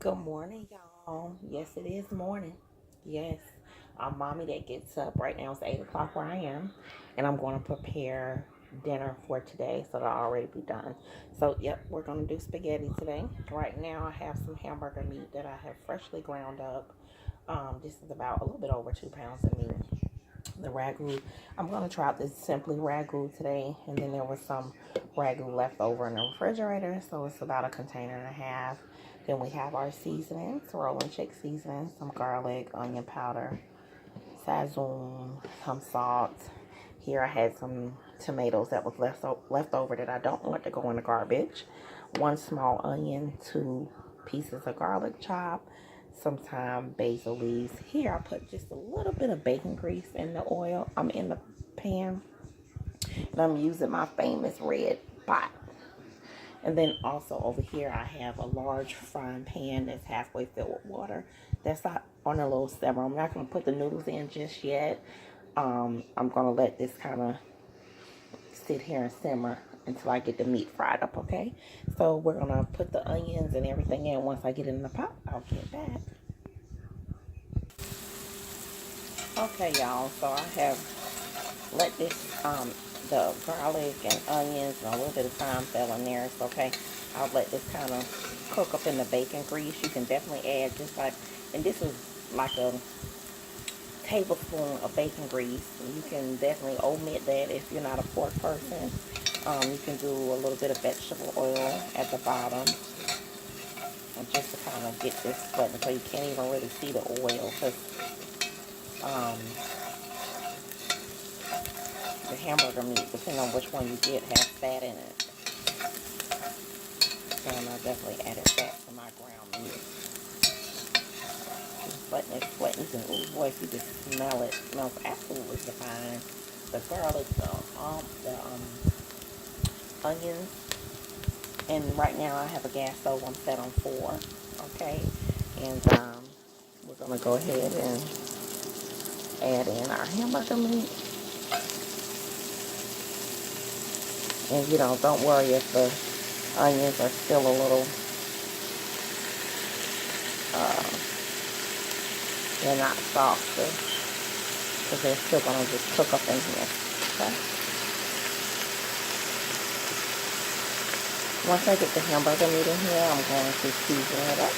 Good morning, y'all. Yes, it is morning. Yes, I'm mommy that gets up right now. It's 8 o'clock where I am, and I'm going to prepare dinner for today, so that'll already be done. So, yep, we're going to do spaghetti today. Right now, I have some hamburger meat that I have freshly ground up. This is about a little bit over 2 pounds of meat. The ragu, I'm going to try out this simply ragu today, and then there was some ragu left over in the refrigerator, so it's about a container and a half. Then we have our seasonings, rolling chick seasoning, some garlic, onion powder, sazon, some salt. Here I had some tomatoes that was left over that I don't want to go in the garbage. One small onion, 2 pieces of garlic chop, some thyme, basil leaves. Here I put just a little bit of bacon grease in the oil. I'm in the pan, and I'm using my famous red pot. And then also over here, I have a large frying pan that's halfway filled with water. That's not on a little simmer. I'm not going to put the noodles in just yet. I'm going to let this kind of sit here and simmer until I get the meat fried up, okay? So we're going to put the onions and everything in. Once I get it in the pot, I'll get back. Okay, y'all. So I have let this, the garlic and onions and a little bit of thyme fell in there. It's okay. I'll let this kind of cook up in the bacon grease. You can definitely add just like, and this is like a tablespoon of bacon grease. You can definitely omit that if you're not a pork person. You can do a little bit of vegetable oil at the bottom, and just to kind of get this sweating so you can't even really see the oil, because um, the hamburger meat, depending on which one you get, has fat in it. So I definitely added fat to my ground meat. It's sweating. You can, ooh, boy, if you just smell it, it smells absolutely divine. The garlic, the onions, and right now I have a gas stove. I'm set on 4. Okay, and we're gonna go ahead and add in our hamburger meat. And don't worry if the onions are still a little, they're not soft, because they're still gonna just cook up in here. Okay. Once I get the hamburger meat in here, I'm going to season it up.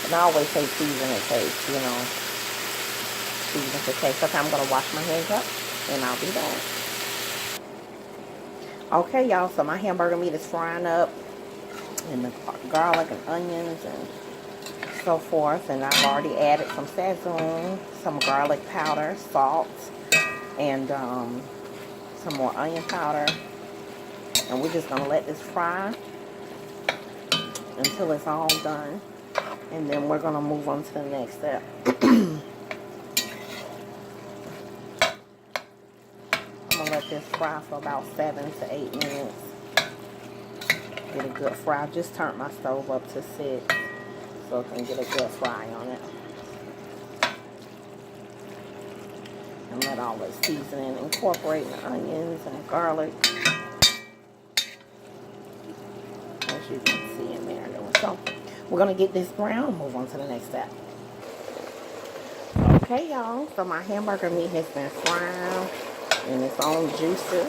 And I always say season it taste, season to taste. Okay, I'm going to wash my hands up, and I'll be back. Okay, y'all, so my hamburger meat is frying up, and the garlic and onions and so forth. And I've already added some sazon, some garlic powder, salt, and some more onion powder. And we're just going to let this fry until it's all done. And then we're going to move on to the next step. I'm going to let this fry for about 7 to 8 minutes. Get a good fry. I just turned my stove up to 6 so it can get a good fry on it. And let all the seasoning incorporate the onions and the garlic. As you can see in there. So we're going to get this brown and move on to the next step. Okay, y'all. So my hamburger meat has been frying in its own juices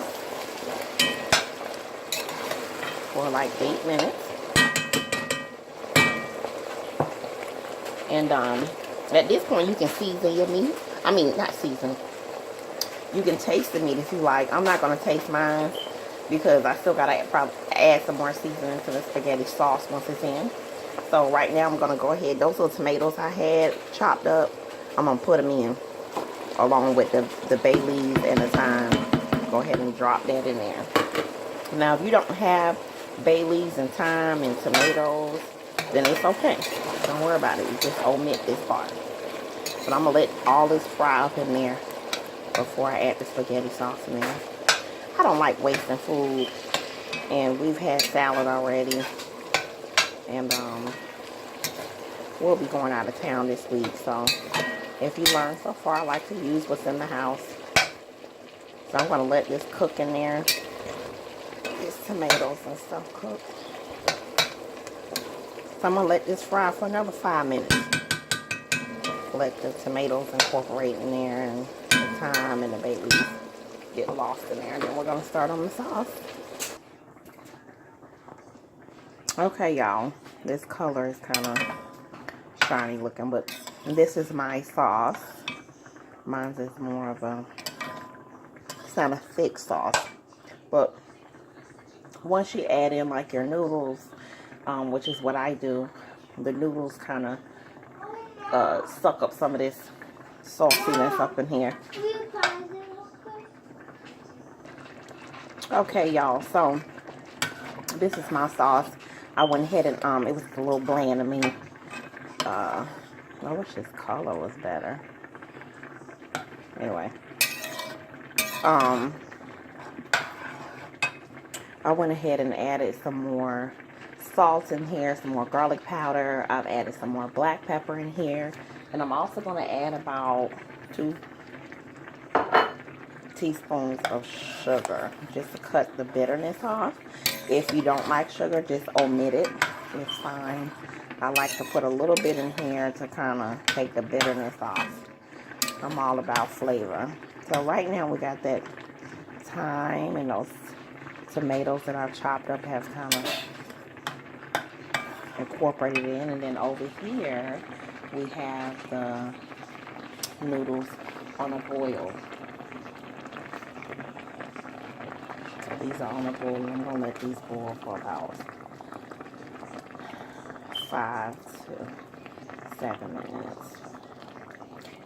for like 8 minutes. And at this point, you can season your meat. I mean, not season. You can taste the meat if you like. I'm not going to taste mine because I still got to probably add some more seasoning to the spaghetti sauce once it's in. So right now, I'm going to go ahead. Those little tomatoes I had chopped up, I'm going to put them in along with the bay leaves and the thyme. Go ahead and drop that in there. Now, if you don't have bay leaves and thyme and tomatoes, then it's okay. Don't worry about it. You just omit this part. But I'm going to let all this fry up in there before I add the spaghetti sauce in there. I don't like wasting food. And we've had salad already. And we'll be going out of town this week. So if you learn so far, I like to use what's in the house. So I'm going to let this cook in there these tomatoes and stuff cook. So I'm going to let this fry for another 5 minutes. Let the tomatoes incorporate in there and the thyme and the bay leaf get lost in there. And then we're going to start on the sauce. Okay, y'all. This color is kind of shiny looking, but this is my sauce. Mine's is more of a, it's not a thick sauce. But once you add in like your noodles, which is what I do, the noodles kind of suck up some of this sauciness up in here. Okay, y'all, so this is my sauce. I went ahead and it was a little bland to me. I wish this color was better. Anyway, I went ahead and added some more salt in here, some more garlic powder. I've added some more black pepper in here. And I'm also going to add about 2 teaspoons of sugar just to cut the bitterness off. If you don't like sugar, just omit it. It's fine. I like to put a little bit in here to kind of take the bitterness off. I'm all about flavor. So right now we got that thyme and those tomatoes that I've chopped up have kind of incorporated in. And then over here we have the noodles on a boil. So these are on a boil. I'm going to let these boil for about 5 to 7 minutes.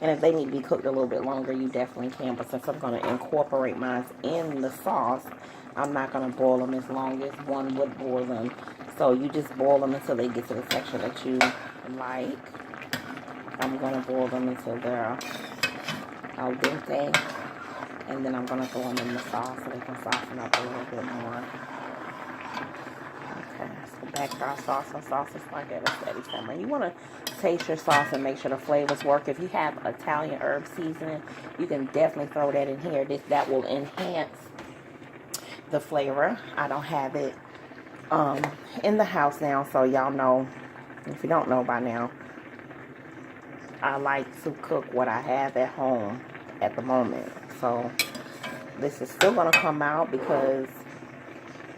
And if they need to be cooked a little bit longer, you definitely can. But since I'm going to incorporate mine in the sauce, I'm not going to boil them as long as one would boil them. So you just boil them until they get to the texture that you like. I'm going to boil them until they're al dente. And then I'm going to throw them in the sauce so they can soften up a little bit more. Okay, so back to our sauce. Our sauce is like at a steady simmer. You want to taste your sauce and make sure the flavors work. If you have Italian herb seasoning, you can definitely throw that in here. That will enhance the flavor. I don't have it in the house now, so y'all know. If you don't know by now, I like to cook what I have at home at the moment. So this is still going to come out because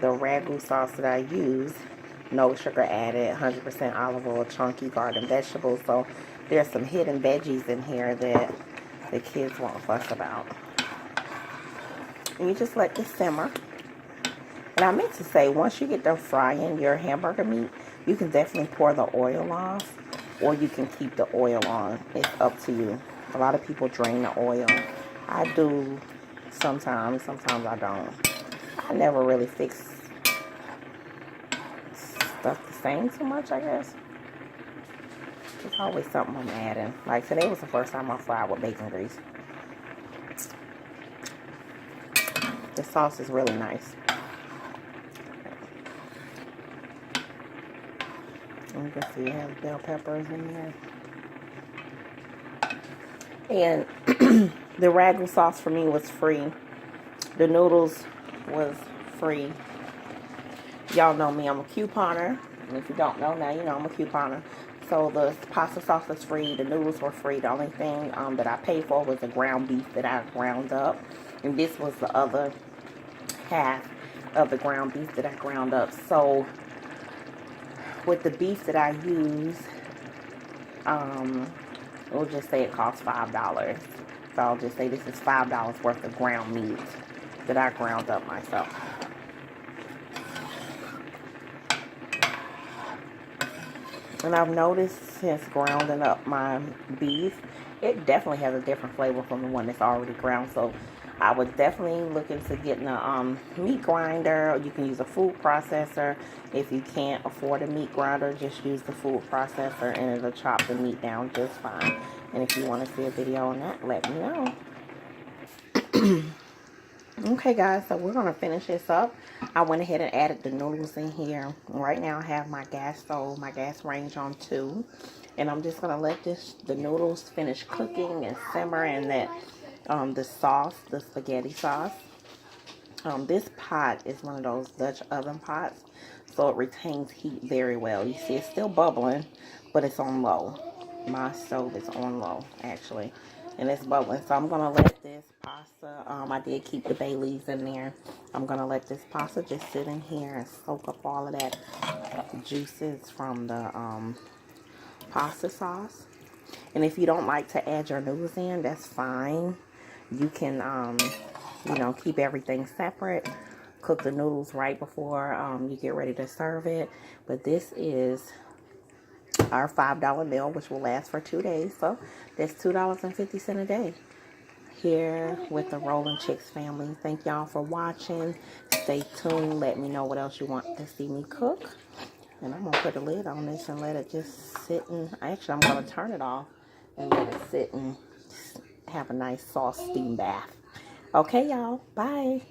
the ragu sauce that I use, no sugar added, 100% olive oil, chunky garden vegetables. So there's some hidden veggies in here that the kids won't fuss about. And you just let this simmer. And I meant to say, once you get done frying your hamburger meat, you can definitely pour the oil off, or you can keep the oil on. It's up to you. A lot of people drain the oil. I do sometimes I don't. I never really fix stuff the same too much, I guess. There's always something I'm adding. Like today was the first time I fried with bacon grease. The sauce is really nice. You can see it has bell peppers in there. And the ragu sauce for me was free. The noodles was free. Y'all know me, I'm a couponer. And if you don't know, now you know I'm a couponer. So the pasta sauce was free. The noodles were free. The only thing that I paid for was the ground beef that I ground up. And this was the other half of the ground beef that I ground up. So with the beef that I use, we'll just say it costs $5. So I'll just say this is $5 worth of ground meat that I ground up myself. And I've noticed since grounding up my beef, it definitely has a different flavor from the one that's already ground. So I would definitely look into getting a meat grinder, or you can use a food processor. If you can't afford a meat grinder, just use the food processor and it'll chop the meat down just fine. And if you want to see a video on that, let me know. Okay guys, so we're going to finish this up. I went ahead and added the noodles in here. Right now I have my gas stove, my gas range on 2. And I'm just going to let the noodles finish cooking and simmer in that the sauce, the spaghetti sauce. This pot is one of those Dutch oven pots, so it retains heat very well. You see it's still bubbling, but it's on low. My stove is on low, actually, and it's bubbling. So I'm going to let this pasta, I did keep the bay leaves in there. I'm going to let this pasta just sit in here and soak up all of that juices from the pasta sauce. And if you don't like to add your noodles in, that's fine. You can, you know, keep everything separate. Cook the noodles right before you get ready to serve it. But this is our $5 meal, which will last for 2 days. So that's $2.50 a day here with the Rollin Chicks family. Thank y'all for watching. Stay tuned. Let me know what else you want to see me cook. And I'm going to put a lid on this and let it just sit and... Actually, I'm going to turn it off and let it sit and have a nice soft steam bath. Okay, y'all. Bye.